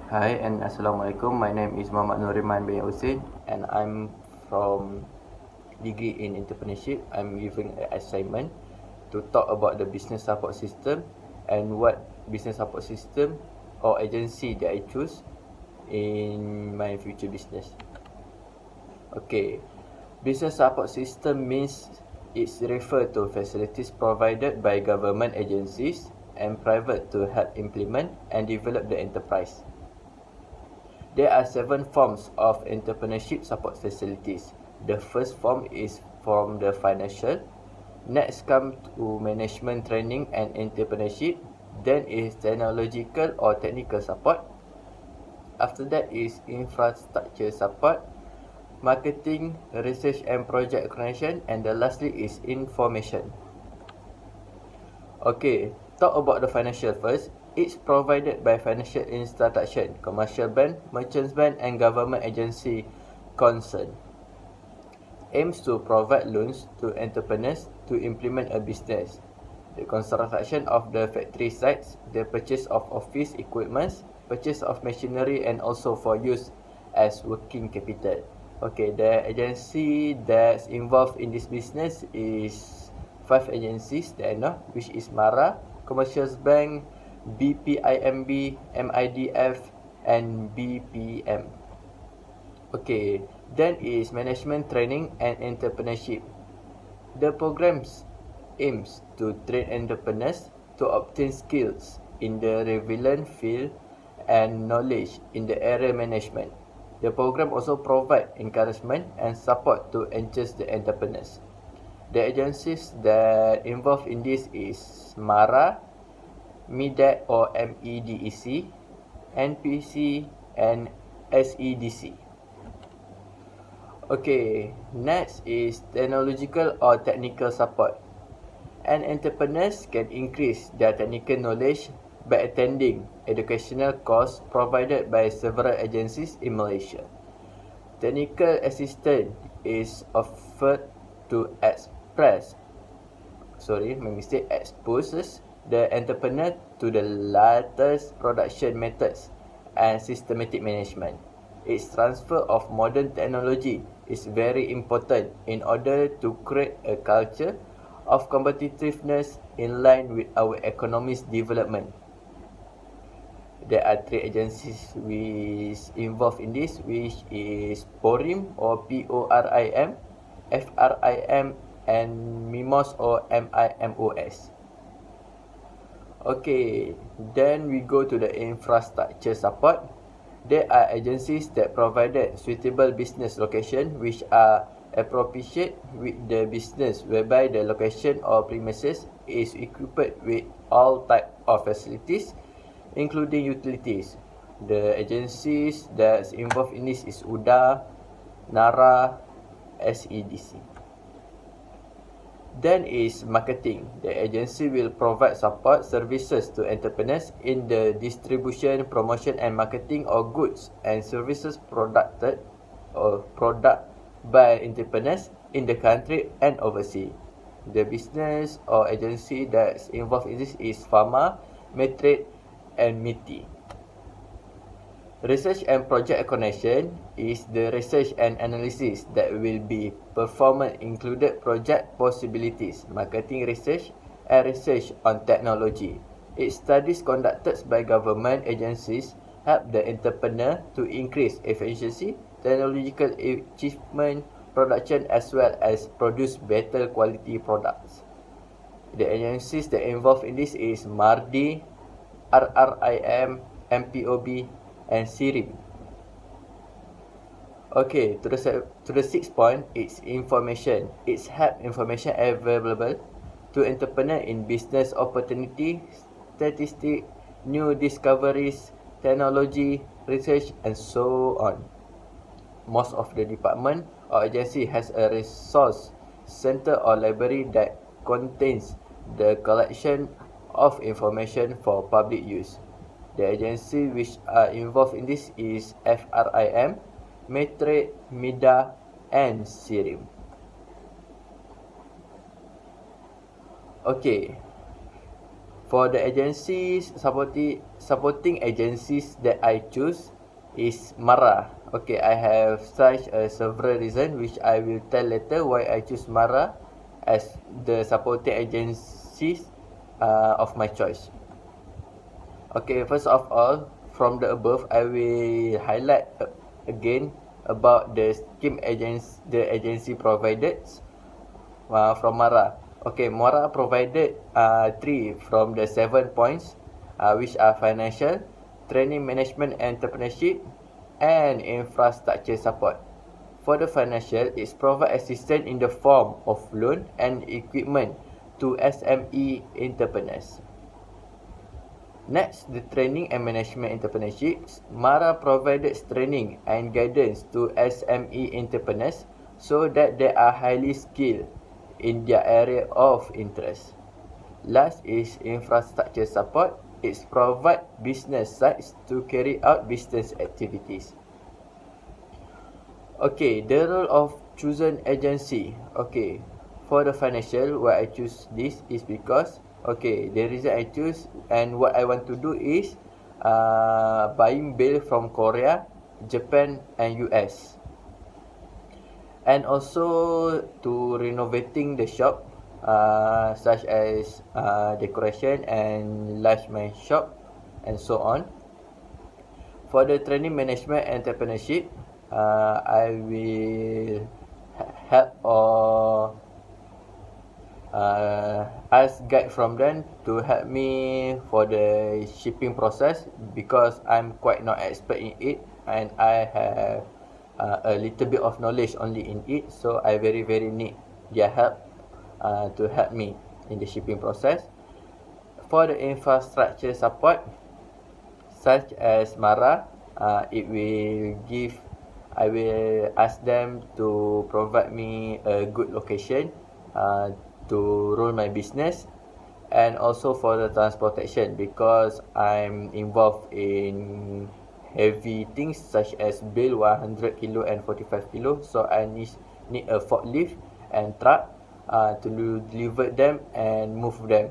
Hi and Assalamualaikum. My name is Muhammad Nuriman bin Hussein and I'm from degree in entrepreneurship. I'm giving an assignment to talk about the business support system and what business support system or agency that I choose in my future business. Okay, business support system means it's referred to facilities provided by government agencies and private to help implement and develop the enterprise. There are 7 forms of entrepreneurship support facilities. The first form is from the financial. Next come to management training and entrepreneurship. Then is technological or technical support. After that is infrastructure support, marketing, research and project coordination, and the lastly is information. Okay, talk about the financial first. It's provided by financial institution, commercial bank, merchants bank and government agency concerned. Aims to provide loans to entrepreneurs to implement a business. The construction of the factory sites, the purchase of office equipments, purchase of machinery and also for use as working capital. Okay, the agency that's involved in this business is 5 agencies that I know, which is MARA, Commercial Bank, BPIMB, MIDF and BPM. Okay, then is management training and entrepreneurship. The programs aims to train entrepreneurs to obtain skills in the relevant field and knowledge in the area management. The program also provide encouragement and support to encourage the entrepreneurs. The agencies that involved in this is MARA, MEDEC or MEDEC, NPC and SEDC. Okay, next is technological or technical support. An entrepreneurs can increase their technical knowledge by attending educational courses provided by several agencies in Malaysia. Technical assistance is offered to exposes the entrepreneur to the latest production methods and systematic management. Its transfer of modern technology is very important in order to create a culture of competitiveness in line with our economy's development. There are 3 agencies which involved in this, which is PORIM or PORIM, FRIM and MIMOS or MIMOS. Okay, then we go to the infrastructure support. There are agencies that provided suitable business location which are appropriate with the business, whereby the location or premises is equipped with all type of facilities including utilities. The agencies that's involved in this is UDA, NARA, SEDC. Then is marketing. The agency will provide support services to entrepreneurs in the distribution, promotion and marketing of goods and services product by entrepreneurs in the country and overseas. The business or agency that's involved in this is Pharma, Medtrade and MITI. Research and project coordination is the research and analysis that will be performed included project possibilities, marketing research and research on technology. Its studies conducted by government agencies help the entrepreneur to increase efficiency, technological achievement, production as well as produce better quality products. The agencies that involved in this is MARDI, RRIM, MPOB and SIRIM. Okay, to the 6th point, it's information. It's help information available to entrepreneur in business opportunity, statistic, new discoveries, technology, research and so on. Most of the department or agency has a resource center or library that contains the collection of information for public use. The agency which are involved in this is FRIM, Medtrade, MIDA and SIRIM. Okay, For the agencies, supporting agencies that I choose is Mara. Okay, I have such a several reason which I will tell later why I choose Mara as the supporting agencies of my choice. Okay, first of all, from the above, I will highlight again about the agency provided from Mara. Okay, Mara provided 3 from the 7 points, which are financial, training management entrepreneurship, and infrastructure support. For the financial, it's provide assistance in the form of loan and equipment to SME entrepreneurs. Next, the training and management entrepreneurships. Mara provided training and guidance to SME entrepreneurs so that they are highly skilled in their area of interest. Last is infrastructure support. It provides business sites to carry out business activities. Okay, the role of chosen agency. Okay, for the financial, why I choose this is because, okay, the reason I choose and what I want to do is buying bill from Korea, Japan, and US. And also to renovating the shop, such as decoration and enlarge my shop and so on. For the training management and entrepreneurship, I will help or ask guide from them to help me for the shipping process because I'm quite not expert in it and I have a little bit of knowledge only in it, so I very need their help to help me in the shipping process. For the infrastructure support, such as Mara, I will ask them to provide me a good location to run my business, and also for the transportation because I'm involved in heavy things such as bill 100 kilo and 45 kilo, so I need a forklift and truck to deliver them and move them.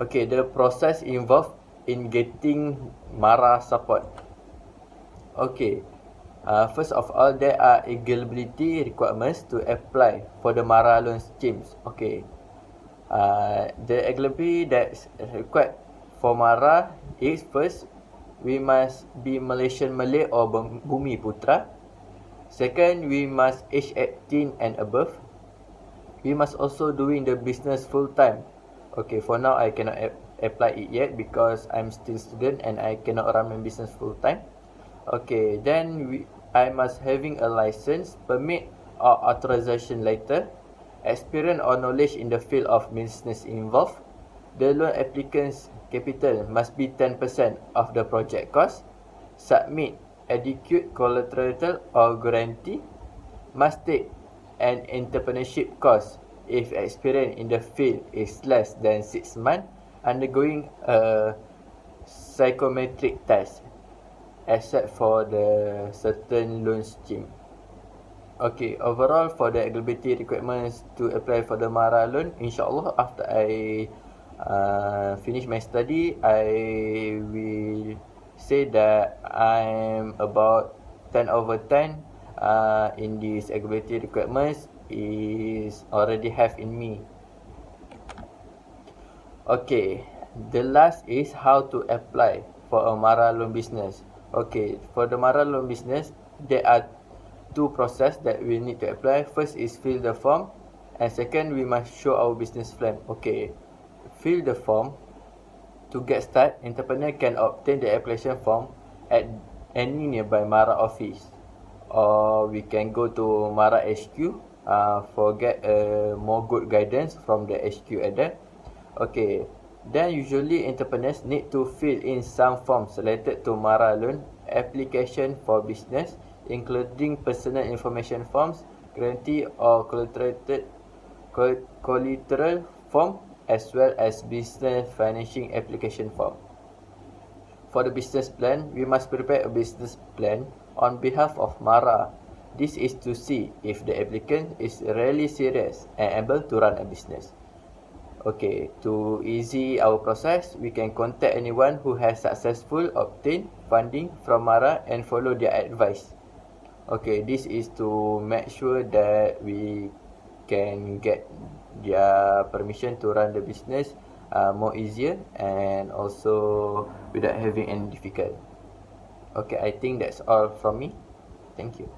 Okay, the process involved in getting Mara support. Okay, first of all, there are eligibility requirements to apply for the Mara loan schemes. Okay, the eligibility that's required for Mara is first, we must be Malaysian Malay or Bumi Putra. Second, we must age 18 and above. We must also doing the business full time. Okay, for now I cannot apply it yet because I'm still student and I cannot run my business full time. Okay, then I must having a license, permit or authorization letter, experience or knowledge in the field of business involved. The loan applicant's capital must be 10% of the project cost. Submit adequate collateral or guarantee. Must take an entrepreneurship course if experience in the field is less than 6 months, undergoing a psychometric test, except for the certain loan scheme. Okay, overall for the eligibility requirements to apply for the Mara loan, insyaAllah after I finish my study, I will say that I'm about 10 over 10 in these eligibility requirements is already have in me. Okay, the last is how to apply for a Mara loan business. Okay, for the Mara loan business, there are two process that we need to apply. First is fill the form, and second we must show our business plan. Okay, fill the form. To get started, entrepreneur can obtain the application form at any nearby Mara office, or we can go to Mara HQ for get more good guidance from the HQ at there. Okay, then usually entrepreneurs need to fill in some forms related to Mara loan application for business, including personal information forms, guarantee or collateral form, as well as business financing application form. For the business plan, we must prepare a business plan on behalf of Mara. This is to see if the applicant is really serious and able to run a business. Okay, to easy our process, we can contact anyone who has successful obtained funding from MARA and follow their advice. Okay, this is to make sure that we can get their permission to run the business more easier and also without having any difficult. Okay, I think that's all from me. Thank you.